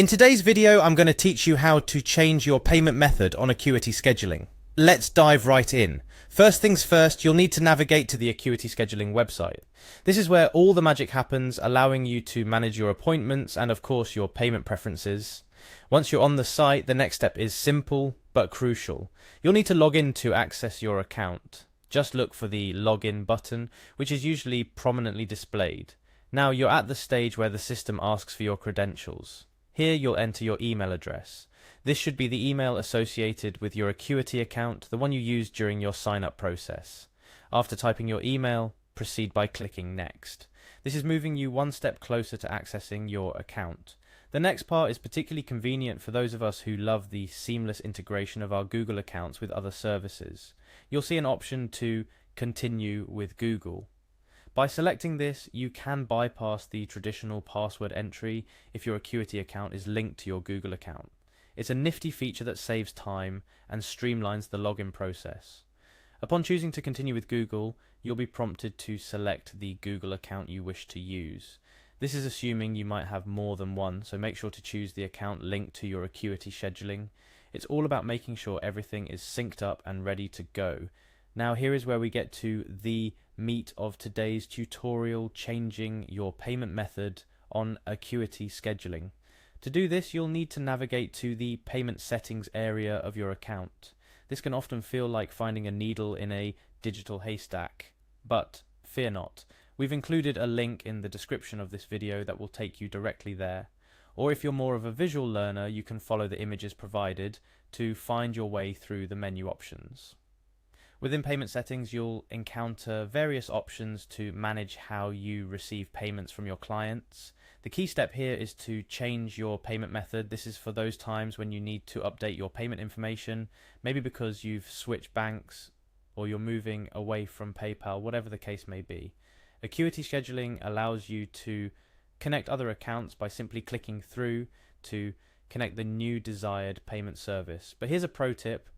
In today's video, I'm going to teach you how to change your payment method on Acuity scheduling. Let's dive right in. First things first, you'll need to navigate to the Acuity scheduling website. This is where all the magic happens, allowing you to manage your appointments and of course your payment preferences. Once you're on the site, the next step is simple but crucial. You'll need to log in to access your account. Just look for the login button, which is usually prominently displayed. Now you're at the stage where the system asks for your credentials. Here you'll enter your email address. This should be the email associated with your Acuity account, the one you used during your sign-up process. After typing your email, proceed by clicking Next. This is moving you one step closer to accessing your account. The next part is particularly convenient for those of us who love the seamless integration of our Google accounts with other services. You'll see an option to Continue with Google. By selecting this, you can bypass the traditional password entry if your Acuity account is linked to your Google account. It's a nifty feature that saves time and streamlines the login process. Upon choosing to continue with Google, you'll be prompted to select the Google account you wish to use. This is assuming you might have more than one, so make sure to choose the account linked to your Acuity scheduling. It's all about making sure everything is synced up and ready to go. Now here is where we get to the meat of today's tutorial, changing your payment method on Acuity scheduling. To do this, you'll need to navigate to the payment settings area of your account. This can often feel like finding a needle in a digital haystack, but fear not. We've included a link in the description of this video that will take you directly there. Or if you're more of a visual learner, you can follow the images provided to find your way through the menu options. Within payment settings, you'll encounter various options to manage how you receive payments from your clients. The key step here is to change your payment method. This is for those times when you need to update your payment information, maybe because you've switched banks or you're moving away from PayPal, whatever the case may be. Acuity scheduling allows you to connect other accounts by simply clicking through to connect the new desired payment service. But here's a pro tip.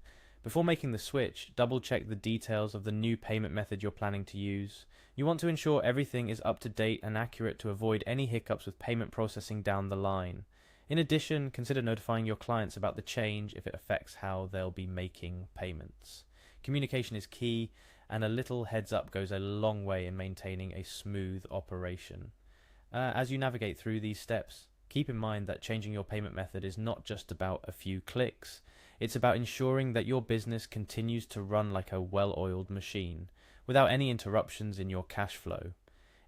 Before making the switch, double check the details of the new payment method you're planning to use. You want to ensure everything is up to date and accurate to avoid any hiccups with payment processing down the line. In addition, consider notifying your clients about the change if it affects how they'll be making payments. Communication is key, and a little heads up goes a long way in maintaining a smooth operation. As you navigate through these steps, keep in mind that changing your payment method is not just about a few clicks. It's about ensuring that your business continues to run like a well-oiled machine, without any interruptions in your cash flow.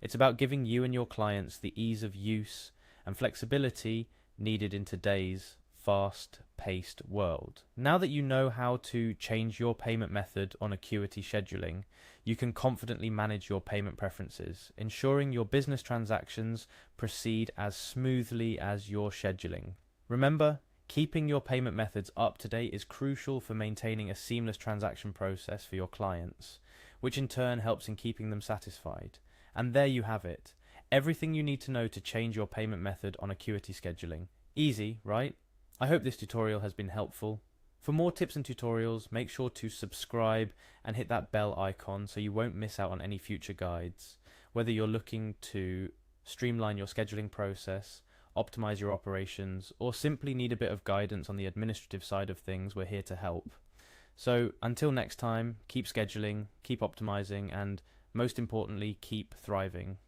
It's about giving you and your clients the ease of use and flexibility needed in today's fast-paced world. Now that you know how to change your payment method on Acuity scheduling, you can confidently manage your payment preferences, ensuring your business transactions proceed as smoothly as your scheduling. Remember, keeping your payment methods up to date is crucial for maintaining a seamless transaction process for your clients, which in turn helps in keeping them satisfied. And there you have it. Everything you need to know to change your payment method on Acuity scheduling. Easy, right? I hope this tutorial has been helpful. For more tips and tutorials, make sure to subscribe and hit that bell icon so you won't miss out on any future guides. Whether you're looking to streamline your scheduling process, optimize your operations, or simply need a bit of guidance on the administrative side of things, we're here to help. So until next time, keep scheduling, keep optimizing, and most importantly, keep thriving.